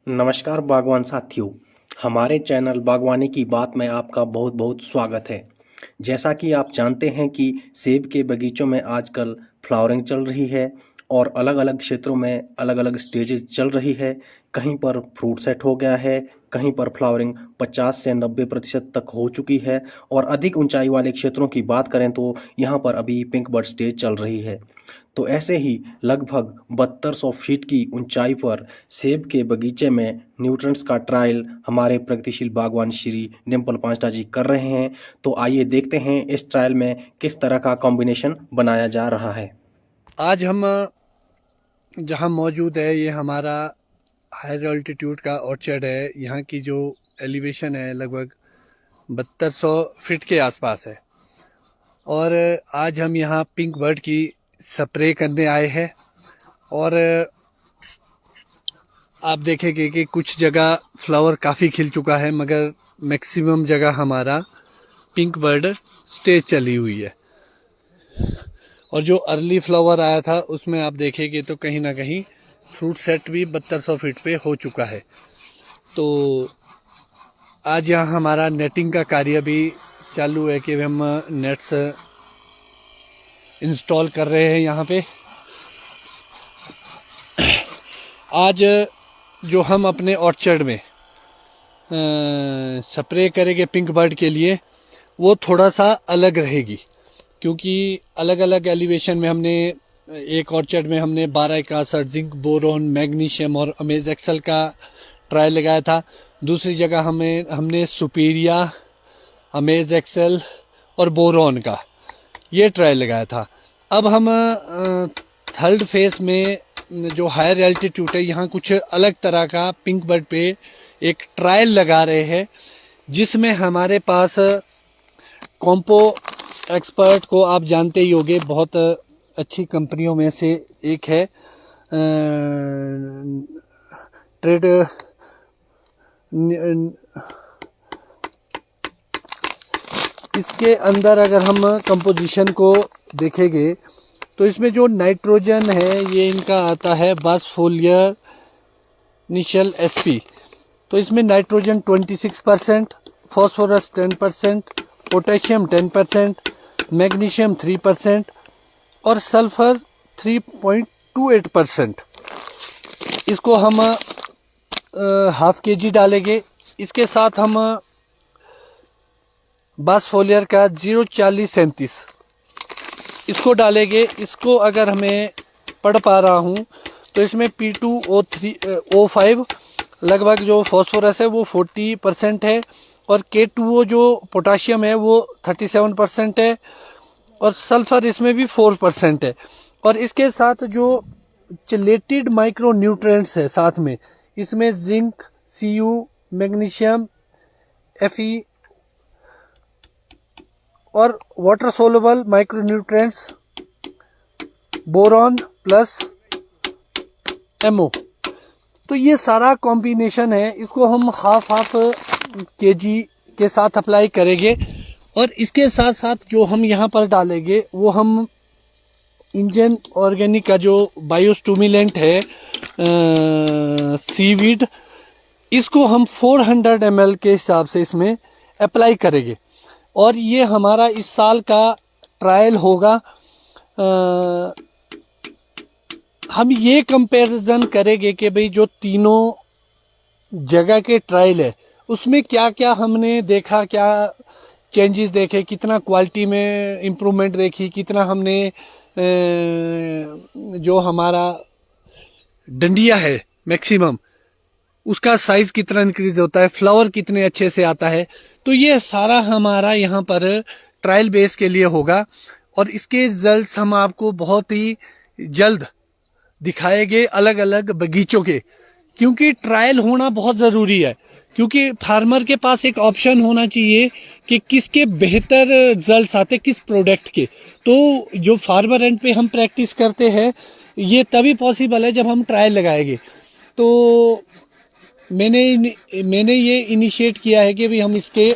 नमस्कार बागवान साथियों, हमारे चैनल बागवानी की बात में आपका बहुत बहुत स्वागत है। जैसा कि आप जानते हैं कि सेब के बगीचों में आजकल फ्लावरिंग चल रही है और अलग-अलग क्षेत्रों में अलग-अलग स्टेजेस चल रही है। कहीं पर फ्रूट सेट हो गया है, कहीं पर फ्लावरिंग 50 से 90% तक हो चुकी है और अधिक ऊंचाई वाले क्षेत्रों की बात करें तो यहाँ पर अभी पिंक बड स्टेज चल रही है। तो ऐसे ही लगभग 7200 फीट की ऊंचाई पर सेब के बगीचे में न्यूट्रंट्स का ट्रायल हमारे प्रगतिशील बागवान श्री डिम्पल पांचटा जी कर रहे हैं। तो आइए देखते हैं इस ट्रायल में किस तरह का कॉम्बिनेशन बनाया जा रहा है। आज हम जहाँ मौजूद है ये हमारा हायर अल्टीट्यूड का ऑर्चर्ड है। यहाँ की जो एलिवेशन है लगभग 7200 फीट के आसपास है और आज हम यहाँ पिंक बर्ड की स्प्रे करने आए हैं। और आप देखेंगे कि कुछ जगह फ्लावर काफ़ी खिल चुका है मगर मैक्सिमम जगह हमारा पिंक बर्ड स्टेज चली हुई है। और जो अर्ली फ्लावर आया था उसमें आप देखेंगे तो कहीं ना कहीं फ्रूट सेट भी 7200 फीट पे हो चुका है। तो आज यहाँ हमारा नेटिंग का कार्य भी चालू है कि हम नेट्स इंस्टॉल कर रहे हैं यहाँ पे। आज जो हम अपने ऑर्चर्ड में स्प्रे करेंगे पिंक बर्ड के लिए वो थोड़ा सा अलग रहेगी, क्योंकि अलग अलग एलिवेशन में हमने एक ऑर्चर्ड में हमने 12 का जिंक बोरोन मैग्नीशियम और अमेज एक्सल का ट्रायल लगाया था। दूसरी जगह हमने सुपीरिया अमेज एक्सल और बोरोन का ये ट्रायल लगाया था। अब हम थर्ड फेज में जो हायर एल्टीट्यूड है यहाँ कुछ अलग तरह का पिंक बर्ड पे एक ट्रायल लगा रहे हैं, जिसमें हमारे पास कॉम्पो एक्सपर्ट को आप जानते ही होंगे, बहुत अच्छी कंपनियों में से एक है। ट्रेड इसके अंदर अगर हम कंपोजिशन को देखेंगे तो इसमें जो नाइट्रोजन है ये इनका आता है बासफोलियर निशल एसपी। तो इसमें नाइट्रोजन 26%, फॉस्फोरस 10%, पोटेशियम 10%, मैग्नीशियम 3% और सल्फर 3.28%। इसको हम हाफ के जी डालेंगे। इसके साथ हम बासफोलियर का 04037 इसको डालेंगे। इसको अगर हमें पढ़ पा रहा हूँ तो इसमें P2O5 लगभग जो फॉस्फोरस है वो 40% है और K2O जो पोटाशियम है वो 37% है और सल्फर इसमें भी 4% है। और इसके साथ जो चिलेटेड माइक्रो न्यूट्रिएंट्स है साथ में, इसमें जिंक, Cu, मैग्नीशियम, Fe और water soluble micro nutrients boron plus MO। तो ये सारा कॉम्बिनेशन है, इसको हम हाफ केजी के साथ अप्लाई करेंगे। और इसके साथ साथ जो हम यहाँ पर डालेंगे वो हम इंजन ऑर्गेनिक का जो बायोस्टूमुलेंट है सीवीड, इसको हम 400 ml के हिसाब से इसमें अप्लाई करेंगे। और ये हमारा इस साल का ट्रायल होगा। हम ये कंपैरिजन करेंगे कि भाई जो तीनों जगह के ट्रायल है उसमें क्या क्या हमने देखा, क्या चेंजेस देखे, कितना क्वालिटी में इम्प्रूवमेंट देखी, कितना हमने जो हमारा डंडिया है मैक्सिमम उसका साइज कितना इंक्रीज होता है, फ्लावर कितने अच्छे से आता है। तो ये सारा हमारा यहाँ पर ट्रायल बेस के लिए होगा और इसके रिजल्ट्स हम आपको बहुत ही जल्द दिखाएंगे अलग अलग बगीचों के, क्योंकि ट्रायल होना बहुत ज़रूरी है। क्योंकि फार्मर के पास एक ऑप्शन होना चाहिए कि किसके बेहतर रिजल्ट्स आते किस प्रोडक्ट के। तो जो फार्मर एंड पे हम प्रैक्टिस करते हैं ये तभी पॉसिबल है जब हम ट्रायल लगाएंगे। तो मैंने ये इनिशिएट किया है कि भी हम इसके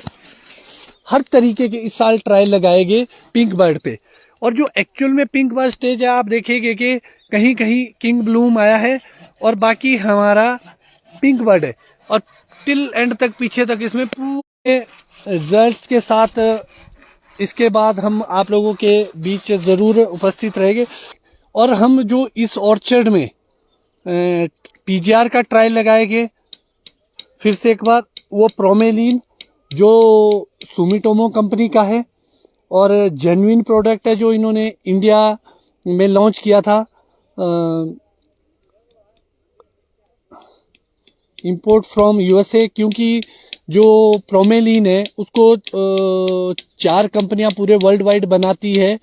हर तरीके के इस साल ट्रायल लगाएंगे पिंक बर्ड पे। और जो एक्चुअल में पिंक बर्ड स्टेज है आप देखेंगे कि कहीं कहीं किंग ब्लूम आया है और बाकी हमारा पिंक बर्ड है और टिल एंड तक पीछे तक इसमें पूरे रिजल्ट्स के साथ इसके बाद हम आप लोगों के बीच जरूर उपस्थित रहेंगे। और हम जो इस ऑर्चर्ड में पीजीआर का ट्रायल लगाएंगे फिर से एक बार, वो प्रोमेलिन जो सुमिटोमो कंपनी का है और जेन्युइन प्रोडक्ट है जो इन्होंने इंडिया में लॉन्च किया था इंपोर्ट फ्रॉम यूएसए, क्योंकि जो प्रोमेलिन है उसको 4 कंपनियां पूरे वर्ल्ड वाइड बनाती है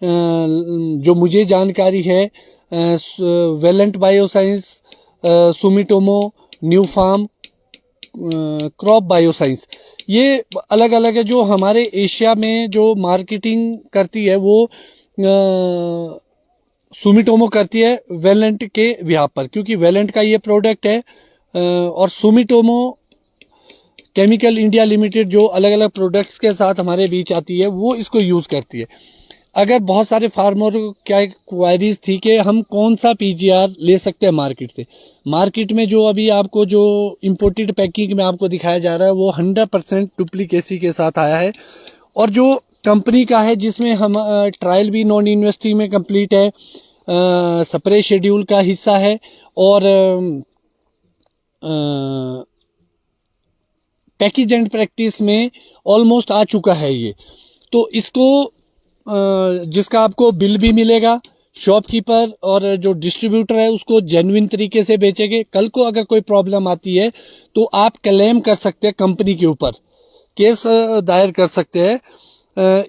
जो मुझे जानकारी है, Valent biosciences, Sumitomo, Nufarm, crop biosciences, ये अलग अलग है। जो हमारे एशिया में जो मार्केटिंग करती है वो सुमिटोमो करती है वेलेंट के बिहार पर, क्योंकि वेलेंट का ये प्रोडक्ट है और सुमिटोमो केमिकल इंडिया लिमिटेड जो अलग अलग प्रोडक्ट्स के साथ हमारे बीच आती है वो इसको यूज करती है। अगर बहुत सारे फार्मर क्या क्वायरीज थी कि हम कौन सा पीजीआर ले सकते हैं मार्केट से, मार्केट में जो अभी आपको जो इंपोर्टेड पैकिंग में आपको दिखाया जा रहा है वो 100% डुप्लीकेसी के साथ आया है। और जो कंपनी का है जिसमें हम ट्रायल भी नॉन यूनिवर्सिटी में कंप्लीट है, सेपरेट शेड्यूल का हिस्सा है और पैकेज एंड प्रैक्टिस में ऑलमोस्ट आ चुका है ये। तो इसको जिसका आपको बिल भी मिलेगा, शॉपकीपर और जो डिस्ट्रीब्यूटर है उसको जेन्युइन तरीके से बेचेंगे। कल को अगर कोई प्रॉब्लम आती है तो आप क्लेम कर सकते हैं, कंपनी के ऊपर केस दायर कर सकते हैं।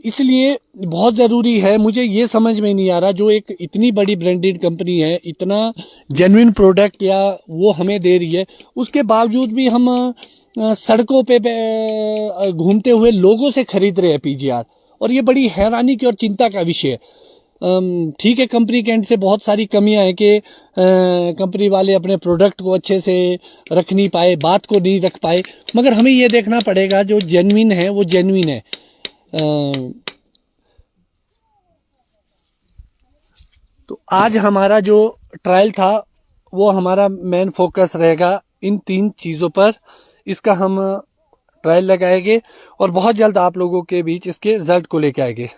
इसलिए बहुत ज़रूरी है, मुझे ये समझ में नहीं आ रहा, जो एक इतनी बड़ी ब्रांडेड कंपनी है, इतना जेन्युइन प्रोडक्ट या वो हमें दे रही है, उसके बावजूद भी हम सड़कों पे घूमते हुए लोगों से खरीद रहे हैं पीजीआर, और ये बड़ी हैरानी की और चिंता का विषय है। ठीक है, कंपनी के एंड से बहुत सारी कमियां हैं कि कंपनी वाले अपने प्रोडक्ट को अच्छे से रख नहीं पाए, बात को नहीं रख पाए, मगर हमें ये देखना पड़ेगा जो जेन्युइन है वो जेन्युइन है। तो आज हमारा जो ट्रायल था वो हमारा मेन फोकस रहेगा इन 3 चीज़ों पर। इसका हम ट्रायल लगाएंगे और बहुत जल्द आप लोगों के बीच इसके रिजल्ट को लेके आएंगे।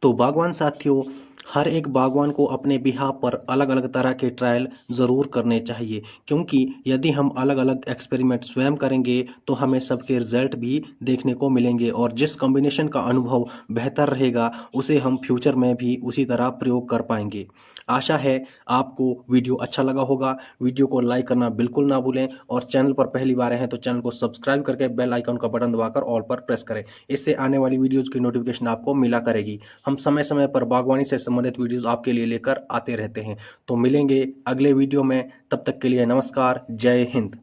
तो बागवान साथियों, हर एक बागवान को अपने बिहाफ पर अलग अलग तरह के ट्रायल ज़रूर करने चाहिए, क्योंकि यदि हम अलग अलग एक्सपेरिमेंट स्वयं करेंगे तो हमें सबके रिजल्ट भी देखने को मिलेंगे और जिस कॉम्बिनेशन का अनुभव बेहतर रहेगा उसे हम फ्यूचर में भी उसी तरह प्रयोग कर पाएंगे। आशा है आपको वीडियो अच्छा लगा होगा। वीडियो को लाइक करना बिल्कुल ना भूलें और चैनल पर पहली बार हैं तो चैनल को सब्सक्राइब करके बेल आइकन का बटन दबाकर ऑल पर प्रेस करें। इससे आने वाली वीडियोज़ की नोटिफिकेशन आपको मिला करेगी। हम समय समय पर बागवानी से संबंधित वीडियोस आपके लिए लेकर आते रहते हैं। तो मिलेंगे अगले वीडियो में, तब तक के लिए नमस्कार, जय हिंद।